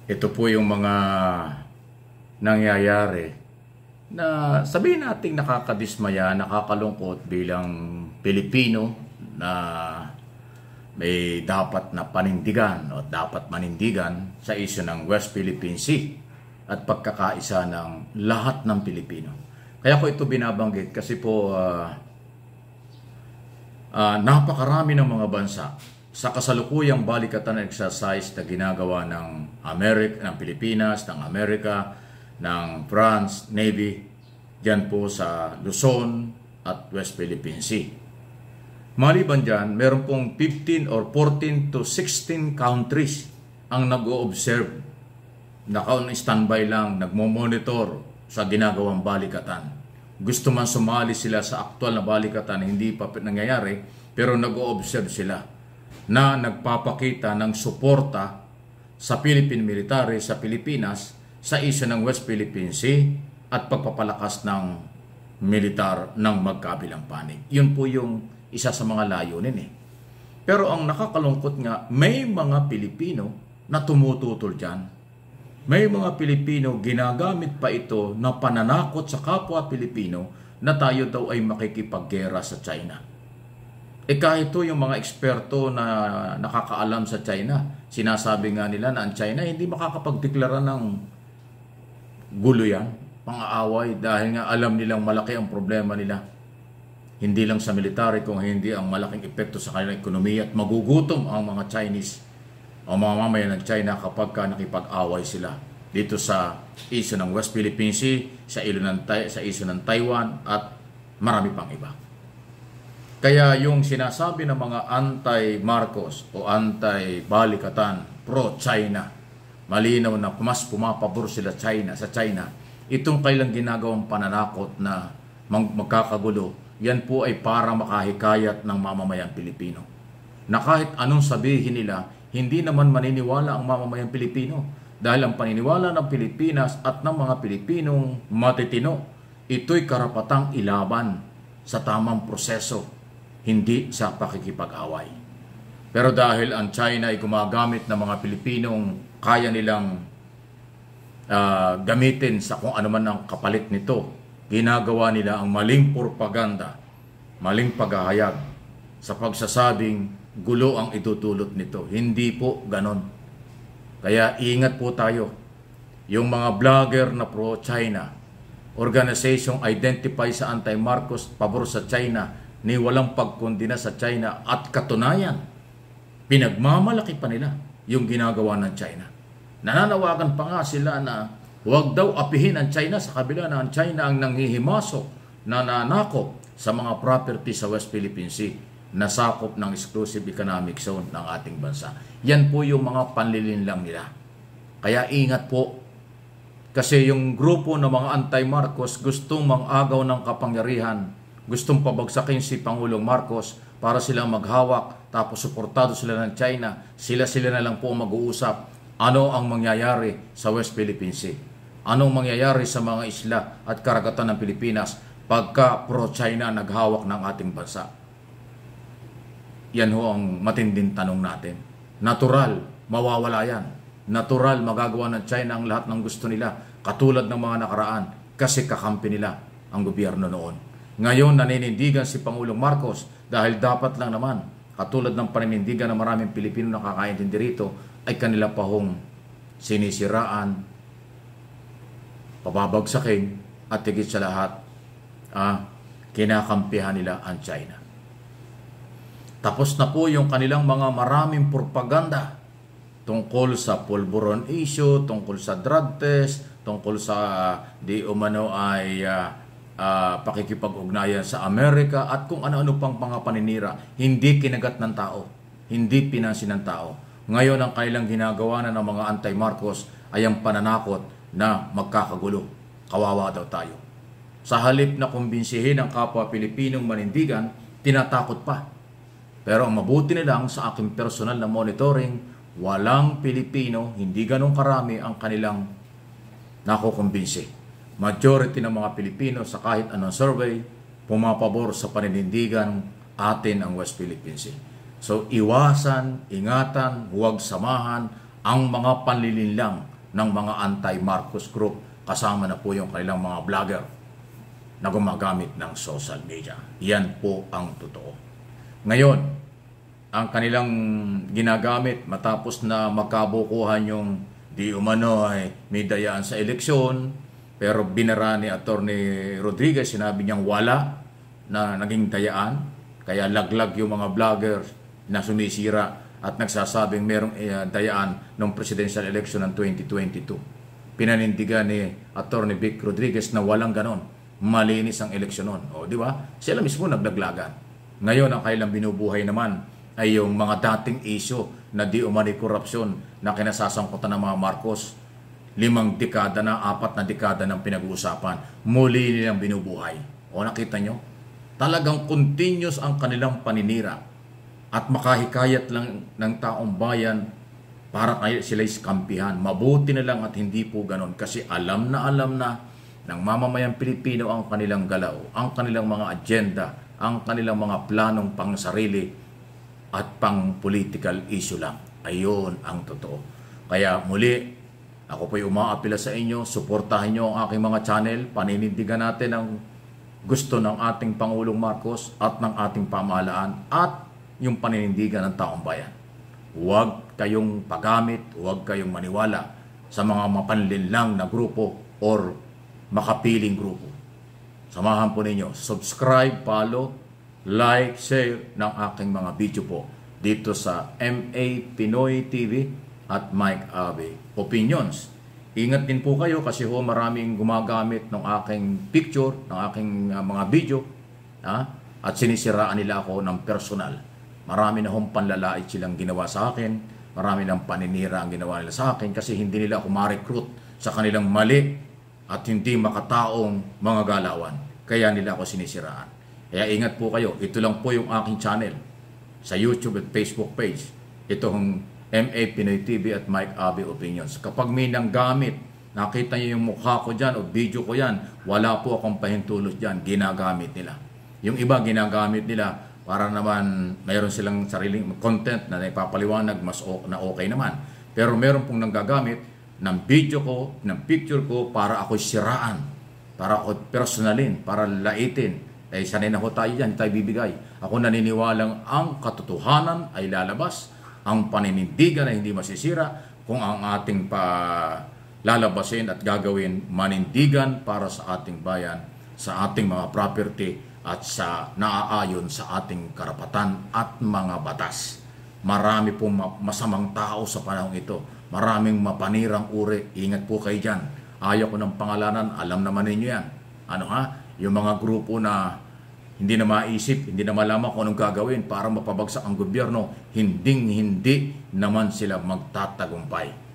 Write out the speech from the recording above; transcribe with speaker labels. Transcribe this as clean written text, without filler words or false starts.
Speaker 1: Ito po yung mga nangyayari na sabihin nating nakakadismaya, nakakalungkot bilang Pilipino na may dapat na panindigan o dapat manindigan sa isyu ng West Philippine Sea at pagkakaisa ng lahat ng Pilipino. Kaya ko ito binabanggit kasi po napakarami ng mga bansa sa kasalukuyang balikatan exercise na ginagawa ng Pilipinas, ng Amerika, ng France, Navy, dyan po sa Luzon at West Philippine Sea. Maliban dyan, meron pong 15 or 14 to 16 countries ang nag-o-observe, naka-standby lang, nagmo-monitor sa ginagawang balikatan. Gusto man sumali sila sa aktual na balikatan, hindi pa nangyayari, pero nag-o-observe sila na nagpapakita ng suporta sa Philippine military sa Pilipinas sa isyu ng West Philippine Sea at pagpapalakas ng militar ng magkabilang panig. Yun po yung isa sa mga layunin eh. Pero ang nakakalungkot nga, may mga Pilipino na tumututol dyan. May mga Pilipino ginagamit pa ito na pananakot sa kapwa Pilipino na tayo daw ay makikipaggera sa China. Kahit ito yung mga eksperto na nakakaalam sa China, sinasabi nga nila na ang China hindi makakapagdeklara ng gulo yan, pang-aaway, dahil nga alam nilang malaki ang problema nila. Hindi lang sa military, kung hindi ang malaking epekto sa kanilang ekonomiya at magugutom ang mga Chinese o mga mamayan ng China kapag nakipag-away sila dito sa isyu ng West Philippine Sea, sa isyu ng Taiwan at marami pang iba. Kaya yung sinasabi ng mga anti-Marcos o anti-balikatan, pro-China, malinaw na mas pumapabor sila sa China, itong kailang ginagawang pananakot na magkakagulo, yan po ay para makahikayat ng mamamayang Pilipino. Na kahit anong sabihin nila, hindi naman maniniwala ang mamamayang Pilipino. Dahil ang paniniwala ng Pilipinas at ng mga Pilipinong matitino, ito'y karapatang ilaban sa tamang proseso, hindi sa pakikipag-away. Pero dahil ang China ay gumagamit ng mga Pilipinong kaya nilang gamitin sa kung ano man ang kapalit nito, ginagawa nila ang maling propaganda, maling paghahayag sa pagsasabing gulo ang itutulot nito. Hindi po ganon. Kaya ingat po tayo. Yung mga vlogger na pro-China, organisasyong identify sa anti-Marcos, pabor sa China, ni walang pagkondina sa China at katunayan, pinagmamalaki pa nila yung ginagawa ng China. Nananawagan pa nga sila na huwag daw apihin ang China sa kabila na ang China ang nanghihimasok, nananakop sa mga property sa West Philippine Sea na sakop ng exclusive economic zone ng ating bansa. Yan po yung mga panlilinlang nila. Kaya ingat po. Kasi yung grupo ng mga anti-Marcos gustong mang-agaw ng kapangyarihan, gustong pabagsakin si Pangulong Marcos para silang maghawak, tapos suportado sila ng China, sila na lang po mag-uusap. Ano ang mangyayari sa West Philippine Sea? Anong mangyayari sa mga isla at karagatan ng Pilipinas pagka pro-China naghawak ng ating bansa? Yan ho ang matinding tanong natin. Natural, mawawala yan. Natural, magagawa ng China ang lahat ng gusto nila, katulad ng mga nakaraan, kasi kakampi nila ang gobyerno noon. Ngayon, naninindigan si Pangulong Marcos dahil dapat lang naman, katulad ng paninindigan ng maraming Pilipino na kakaintindi rito, ay kanila pa hong sinisiraan, pababagsakin, at higit sa lahat, kinakampihan nila ang China. Tapos na po yung kanilang mga maraming propaganda tungkol sa pulburon issue, tungkol sa drug test, tungkol sa di umano ay pakikipag-ugnayan sa Amerika at kung ano-ano pang mga paninira, hindi kinagat ng tao, hindi pinansin ng tao. Ngayon ang kanilang ginagawa na ng mga anti-Marcos ay ang pananakot na magkakagulo. Kawawa daw tayo. Sa halip na kumbinsihin ang kapwa Pilipinong manindigan, tinatakot pa. Pero ang mabuti nilang sa aking personal na monitoring, walang Pilipino, hindi ganun karami ang kanilang nakukumbinsi. Majority ng mga Pilipino sa kahit anong survey, pumapabor sa paninindigan atin ang West Philippine Sea. So iwasan, ingatan, huwag samahan ang mga panlilinlang ng mga anti-Marcos group, kasama na po yung kanilang mga vlogger na gumagamit ng social media. Yan po ang totoo. Ngayon, ang kanilang ginagamit matapos na magkabukuhan yung di umano ay may dayaan sa eleksyon, pero binara ni Attorney Rodriguez, sinabi niyang wala na naging dayaan, kaya laglag yung mga vloggers na sumisira at nagsasabing merong dayaan ng presidential election ng 2022. Pinanindigan ni Attorney Vic Rodriguez na walang ganon. Malinis ang eleksyon nun. O, di ba? Sila mismo naglaglagan. Ngayon, ang kailang binubuhay naman ay yung mga dating issue na di umani korupsyon na kinasasangkutan ng mga Marcos. 5 dekada na, 4 na dekada ng pinag-uusapan. Muli nilang binubuhay. O, nakita nyo? Talagang continuous ang kanilang paninira. At makahikayat lang ng taong bayan para kayo sila iskampihan. Mabuti na lang at hindi po ganon kasi alam na ng mamamayang Pilipino ang kanilang galaw, ang kanilang mga agenda, ang kanilang mga planong pang sarili at pang political issue lang. Ayun ang totoo. Kaya muli, ako po'y umaapila sa inyo, suportahan nyo ang aking mga channel, paninindigan natin ang gusto ng ating Pangulong Marcos at ng ating pamahalaan at yung paninindigan ng taong bayan. Huwag kayong pagamit, huwag kayong maniwala sa mga mapanlinlang na grupo or makapiling grupo. Samahan po ninyo, subscribe, follow, like, share ng aking mga video po dito sa MA Pinoy TV at Mike Abe Opinions. Ingat din po kayo kasi maraming gumagamit ng aking picture, ng aking mga video at sinisiraan nila ako ng personal. Marami na panlalait silang ginawa sa akin, marami ng paninira ang ginawa nila sa akin kasi hindi nila ako ma-recruit sa kanilang mali at hindi makataong mga galawan. Kaya nila ako sinisiraan. Kaya ingat po kayo. Ito lang po yung aking channel sa YouTube at Facebook page. Ito ang MA Pinoy TV at Mike Abe Opinions. Kapag may nanggamit, nakita niyo yung mukha ko dyan o video ko yan, wala po akong pahintulot dyan. Ginagamit nila. Yung iba ginagamit nila para naman mayroon silang sariling content na ipapaliwanag mas na okay naman. Pero meron pong nanggagamit ng video ko, ng picture ko para ako siraan, para ako personalin, para laitin. Eh, sanay na ho tayo dyan, tayo bibigay. Ako naniniwalang ang katotohanan ay lalabas, ang paninindigan ay hindi masisira kung ang ating lalabasin at gagawin manindigan para sa ating bayan, sa ating mga property at sa naaayon sa ating karapatan at mga batas. Marami pong masamang tao sa panahon ito. Maraming mapanirang uri. Ingat po kayo dyan. Ayaw ko ng pangalanan. Alam naman ninyo yan. Yung mga grupo na hindi na maisip, hindi na malaman kung anong gagawin para mapabagsak ang gobyerno, hindi naman sila magtatagumpay.